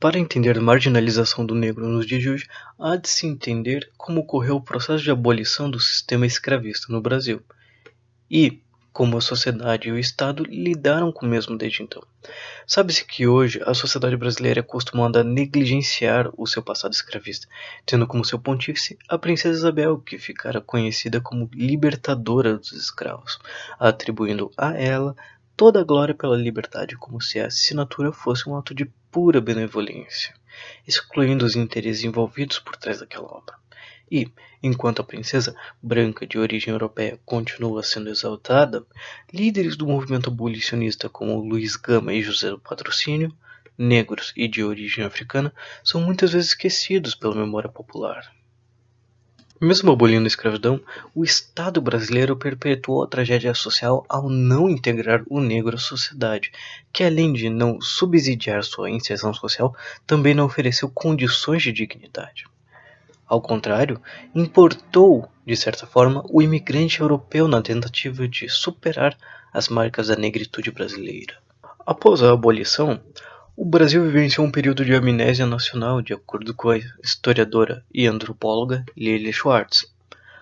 Para entender a marginalização do negro nos dias de hoje, há de se entender como ocorreu o processo de abolição do sistema escravista no Brasil e como a sociedade e o Estado lidaram com o mesmo desde então. Sabe-se que hoje a sociedade brasileira é acostumada a negligenciar o seu passado escravista, tendo como seu pontífice a princesa Isabel, que ficara conhecida como libertadora dos escravos, atribuindo a ela toda a glória pela liberdade, como se a assinatura fosse um ato de pura benevolência, excluindo os interesses envolvidos por trás daquela obra. E, enquanto a princesa, branca de origem europeia, continua sendo exaltada, líderes do movimento abolicionista como Luiz Gama e José do Patrocínio, negros e de origem africana, são muitas vezes esquecidos pela memória popular. Mesmo abolindo a escravidão, o Estado brasileiro perpetuou a tragédia social ao não integrar o negro à sociedade, que além de não subsidiar sua inserção social, também não ofereceu condições de dignidade. Ao contrário, importou, de certa forma, o imigrante europeu na tentativa de superar as marcas da negritude brasileira. Após a abolição, o Brasil vivenciou um período de amnésia nacional, de acordo com a historiadora e antropóloga Lilia Schwartz.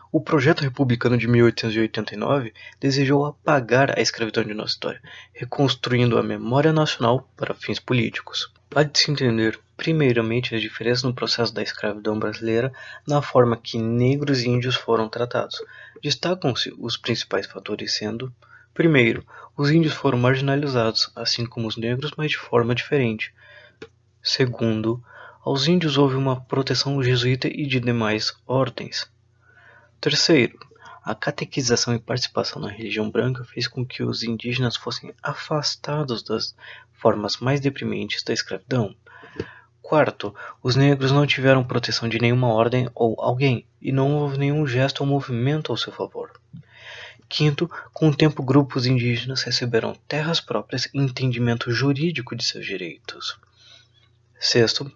O projeto republicano de 1889 desejou apagar a escravidão de nossa história, reconstruindo a memória nacional para fins políticos. Há de se entender, primeiramente, as diferenças no processo da escravidão brasileira na forma que negros e índios foram tratados. Destacam-se os principais fatores sendo: primeiro, os índios foram marginalizados, assim como os negros, mas de forma diferente. Segundo, aos índios houve uma proteção jesuíta e de demais ordens. Terceiro, a catequização e participação na religião branca fez com que os indígenas fossem afastados das formas mais deprimentes da escravidão. Quarto, os negros não tiveram proteção de nenhuma ordem ou alguém, e não houve nenhum gesto ou movimento ao seu favor. Quinto, com o tempo grupos indígenas receberam terras próprias e entendimento jurídico de seus direitos. Sexto,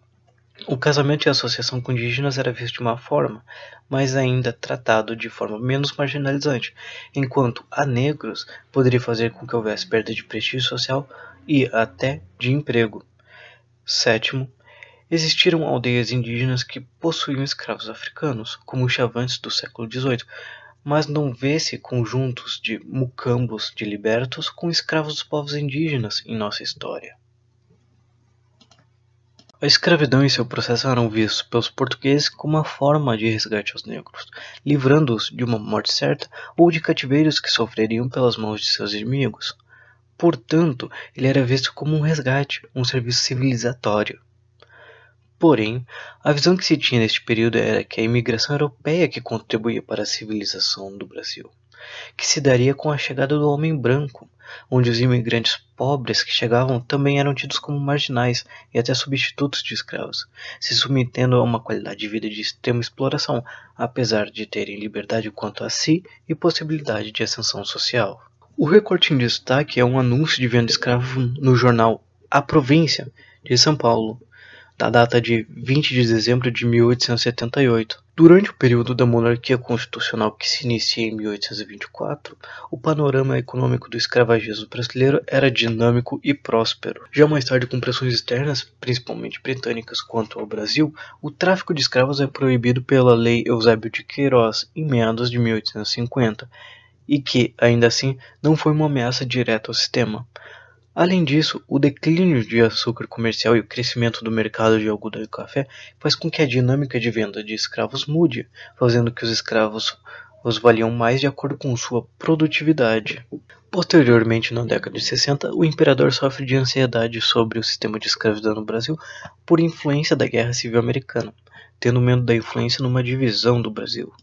o casamento e a associação com indígenas era visto de uma forma, mas ainda tratado de forma menos marginalizante, enquanto a negros poderia fazer com que houvesse perda de prestígio social e até de emprego. Sétimo, existiram aldeias indígenas que possuíam escravos africanos, como os chavantes do século XVIII, mas não vê-se conjuntos de mucambos de libertos com escravos dos povos indígenas em nossa história. A escravidão e seu processo eram vistos pelos portugueses como uma forma de resgate aos negros, livrando-os de uma morte certa ou de cativeiros que sofreriam pelas mãos de seus inimigos. Portanto, ele era visto como um resgate, um serviço civilizatório. Porém, a visão que se tinha neste período era que a imigração europeia que contribuía para a civilização do Brasil, que se daria com a chegada do homem branco, onde os imigrantes pobres que chegavam também eram tidos como marginais e até substitutos de escravos, se submetendo a uma qualidade de vida de extrema exploração, apesar de terem liberdade quanto a si e possibilidade de ascensão social. O recorte em destaque é um anúncio de venda de escravos no jornal A Província, de São Paulo, da data de 20 de dezembro de 1878. Durante o período da monarquia constitucional que se inicia em 1824, o panorama econômico do escravagismo brasileiro era dinâmico e próspero. Já mais tarde, com pressões externas, principalmente britânicas, quanto ao Brasil, o tráfico de escravos é proibido pela Lei Eusébio de Queiroz em meados de 1850, e que, ainda assim, não foi uma ameaça direta ao sistema. Além disso, o declínio de açúcar comercial e o crescimento do mercado de algodão e café faz com que a dinâmica de venda de escravos mude, fazendo que os escravos os valiam mais de acordo com sua produtividade. Posteriormente, na década de 60, o imperador sofre de ansiedade sobre o sistema de escravidão no Brasil por influência da Guerra Civil Americana, tendo medo da influência numa divisão do Brasil.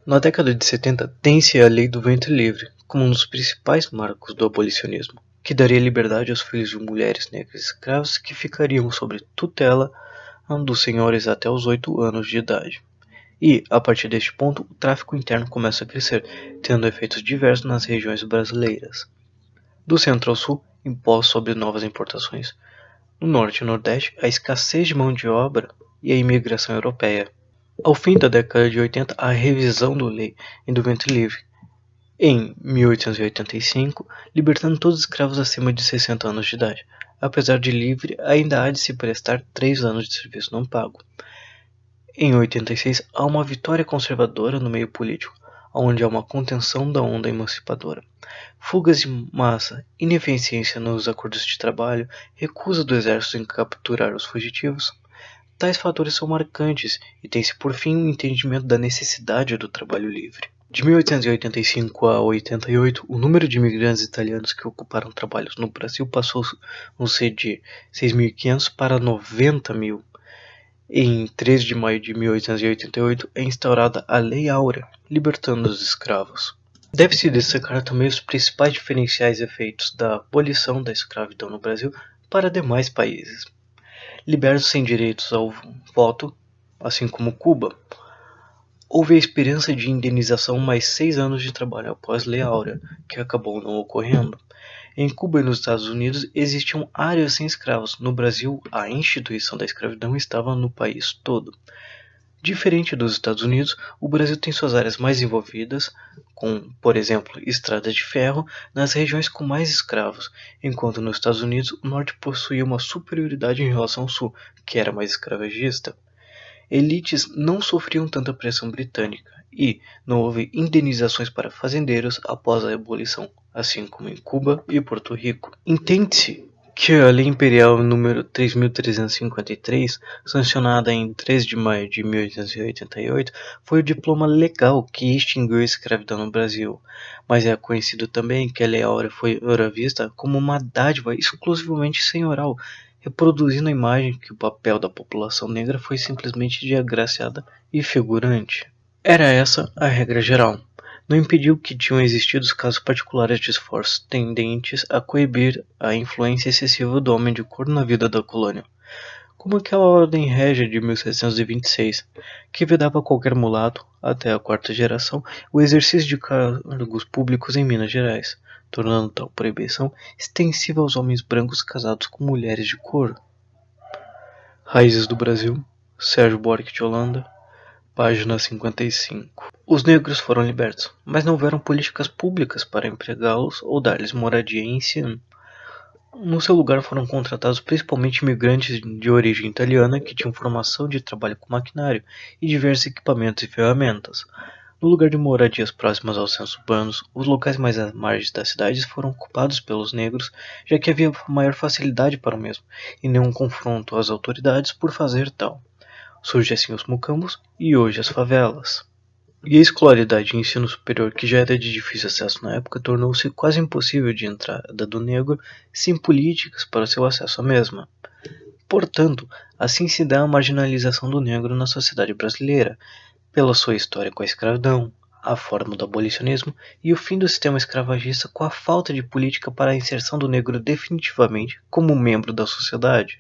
Na década de 70, tem-se a Lei do Ventre Livre, como um dos principais marcos do abolicionismo, que daria liberdade aos filhos de mulheres negras escravas que ficariam sob tutela dos senhores até os 8 anos de idade. E, a partir deste ponto, o tráfico interno começa a crescer, tendo efeitos diversos nas regiões brasileiras. Do centro ao sul, impostos sobre novas importações. No norte e nordeste, a escassez de mão de obra e a imigração europeia. Ao fim da década de 80, a revisão da Lei do Ventre Livre, em 1885, libertando todos os escravos acima de 60 anos de idade. Apesar de livre, ainda há de se prestar 3 anos de serviço não pago. Em 86, há uma vitória conservadora no meio político, onde há uma contenção da onda emancipadora. Fugas de massa, ineficiência nos acordos de trabalho, recusa do exército em capturar os fugitivos. Tais fatores são marcantes e tem-se por fim um entendimento da necessidade do trabalho livre. De 1885 a 88, o número de imigrantes italianos que ocuparam trabalhos no Brasil passou a ser de 6.500 para 90.000. Em 3 de maio de 1888 é instaurada a Lei Áurea, libertando os escravos. Deve-se destacar também os principais diferenciais efeitos da abolição da escravidão no Brasil para demais países. Libertos sem direitos ao voto, assim como Cuba, houve a esperança de indenização mais 6 anos de trabalho após Lei Áurea, que acabou não ocorrendo. Em Cuba e nos Estados Unidos existiam áreas sem escravos. No Brasil, a instituição da escravidão estava no país todo. Diferente dos Estados Unidos, o Brasil tem suas áreas mais envolvidas, com, por exemplo, estradas de ferro, nas regiões com mais escravos, enquanto nos Estados Unidos o Norte possuía uma superioridade em relação ao Sul, que era mais escravagista. Elites não sofriam tanta pressão britânica e não houve indenizações para fazendeiros após a abolição, assim como em Cuba e Porto Rico. Entende-se que a Lei Imperial número 3.353, sancionada em 3 de maio de 1888, foi o diploma legal que extinguiu a escravidão no Brasil, mas é conhecido também que a Lei Áurea foi vista como uma dádiva exclusivamente senhoral, reproduzindo a imagem que o papel da população negra foi simplesmente de agraciada e figurante. Era essa a regra geral. Não impediu que tinham existido casos particulares de esforços tendentes a coibir a influência excessiva do homem de cor na vida da colônia, como aquela ordem régia de 1726, que vedava a qualquer mulato, até a quarta geração, o exercício de cargos públicos em Minas Gerais, tornando tal proibição extensiva aos homens brancos casados com mulheres de cor. Raízes do Brasil, Sérgio Buarque de Holanda, página 55. Os negros foram libertos, mas não houveram políticas públicas para empregá-los ou dar-lhes moradia e ensino. No seu lugar foram contratados principalmente imigrantes de origem italiana que tinham formação de trabalho com maquinário e diversos equipamentos e ferramentas. No lugar de moradias próximas aos centros urbanos, os locais mais à margem das cidades foram ocupados pelos negros, já que havia maior facilidade para o mesmo, e nenhum confronto às autoridades por fazer tal. Surgem assim os mucambos e hoje as favelas. E a escolaridade e ensino superior, que já era de difícil acesso na época, tornou-se quase impossível de entrada do negro sem políticas para seu acesso à mesma. Portanto, assim se dá a marginalização do negro na sociedade brasileira, pela sua história com a escravidão, a forma do abolicionismo e o fim do sistema escravagista com a falta de política para a inserção do negro definitivamente como membro da sociedade.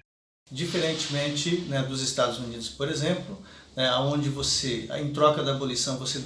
Diferentemente, né, dos Estados Unidos, por exemplo, né, onde você, em troca da abolição, você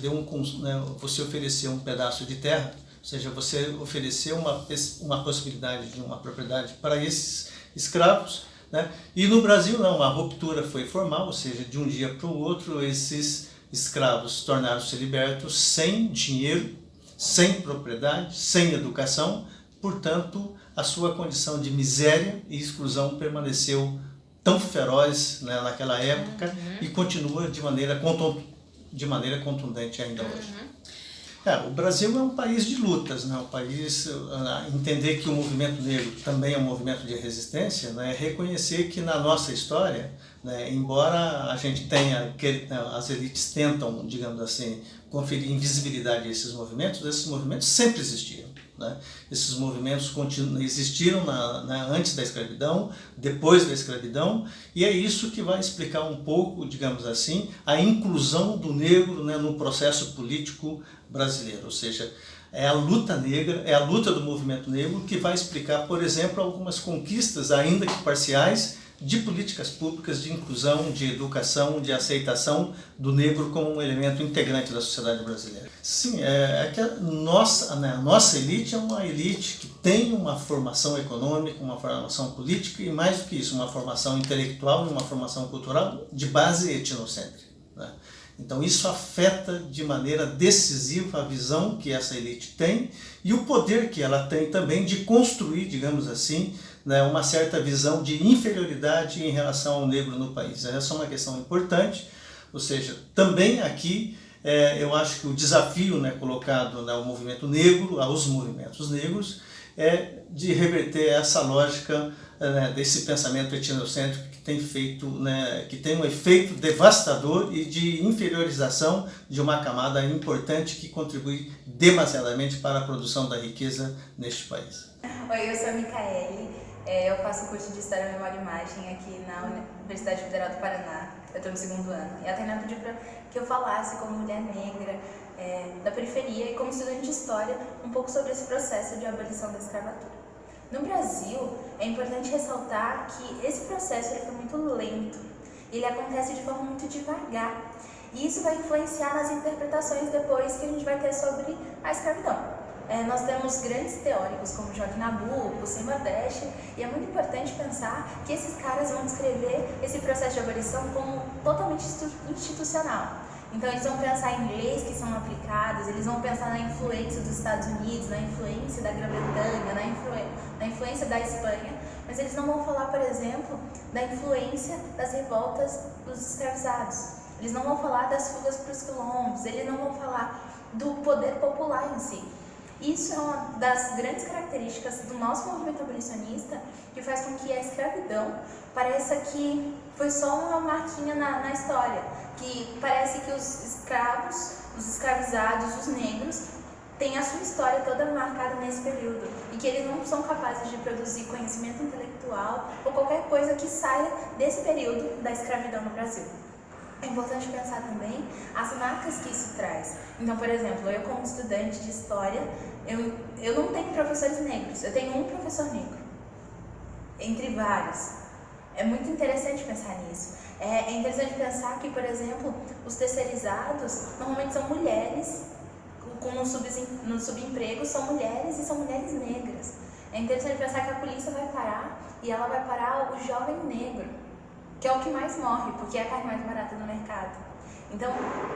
você ofereceu um pedaço de terra, ou seja, você ofereceu uma possibilidade de uma propriedade para esses escravos, né? E no Brasil não, a ruptura foi formal, ou seja, de um dia para o outro esses escravos tornaram-se libertos sem dinheiro, sem propriedade, sem educação, portanto a sua condição de miséria e exclusão permaneceu tão feroz, né, naquela época e continua de maneira contundente ainda hoje. O Brasil é um país de lutas, né? Entender que o movimento negro também é um movimento de resistência, né? Reconhecer que na nossa história, né, embora a gente tenha, as elites tentam, digamos assim, conferir invisibilidade a esses movimentos sempre existiram. Né? Esses movimentos existiram antes da escravidão, depois da escravidão, e é isso que vai explicar um pouco, digamos assim, a inclusão do negro, né, no processo político brasileiro. Ou seja, é a luta negra, é a luta do movimento negro que vai explicar, por exemplo, algumas conquistas, ainda que parciais, de políticas públicas de inclusão, de educação, de aceitação do negro como um elemento integrante da sociedade brasileira. Sim, que a nossa elite é uma elite que tem uma formação econômica, uma formação política e, mais do que isso, uma formação intelectual e uma formação cultural de base etnocêntrica. Né? Então isso afeta de maneira decisiva a visão que essa elite tem e o poder que ela tem também de construir, digamos assim, né, uma certa visão de inferioridade em relação ao negro no país. Essa é uma questão importante, ou seja, também aqui eu acho que o desafio, né, colocado ao movimento negro, aos movimentos negros, é de reverter essa lógica, né, desse pensamento etnocêntrico que tem feito, né, que tem um efeito devastador e de inferiorização de uma camada importante que contribui demasiadamente para a produção da riqueza neste país. Oi, eu sou a Micaele, eu faço curso de História, Memória e Imagem aqui na Universidade Federal do Paraná. Eu estou no 2º ano. E a Tainá pediu para que eu falasse como mulher negra, da periferia e como estudante de História, um pouco sobre esse processo de abolição da escravatura. No Brasil, é importante ressaltar que esse processo ele foi muito lento, ele acontece de forma muito devagar, e isso vai influenciar nas interpretações depois que a gente vai ter sobre a escravidão. Nós temos grandes teóricos como Jorge Nabuco, Seymour Dash, e é muito importante pensar que esses caras vão descrever esse processo de abolição como totalmente institucional. Então eles vão pensar em leis que são aplicadas, eles vão pensar na influência dos Estados Unidos, na influência da Grã-Bretanha, na influência da Espanha, mas eles não vão falar, por exemplo, da influência das revoltas dos escravizados. Eles não vão falar das fugas para os quilombos, eles não vão falar do poder popular em si. Isso é uma das grandes características do nosso movimento abolicionista, que faz com que a escravidão pareça que foi só uma marquinha na história, que parece que os escravos, os escravizados, os negros, têm a sua história toda marcada nesse período, e que eles não são capazes de produzir conhecimento intelectual ou qualquer coisa que saia desse período da escravidão no Brasil. É importante pensar também as marcas que isso traz. Então, por exemplo, eu como estudante de História, eu não tenho professores negros, eu tenho um professor negro, entre vários. É muito interessante pensar nisso. É interessante pensar que, por exemplo, os terceirizados normalmente são mulheres, no subemprego são mulheres e são mulheres negras. É interessante pensar que a polícia vai parar e ela vai parar o jovem negro, que é o que mais morre, porque é a carne mais barata no mercado. Então,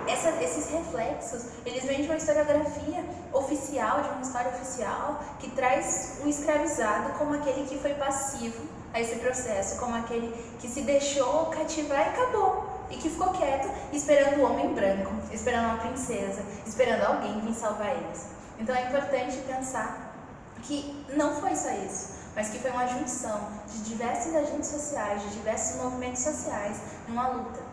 esses reflexos, eles vêm de uma historiografia oficial, de uma história oficial, que traz o escravizado como aquele que foi passivo a esse processo, como aquele que se deixou cativar e acabou, e que ficou quieto, esperando o homem branco, esperando uma princesa, esperando alguém vir salvar eles. Então é importante pensar que não foi só isso, mas que foi uma junção de diversos agentes sociais, de diversos movimentos sociais, numa luta.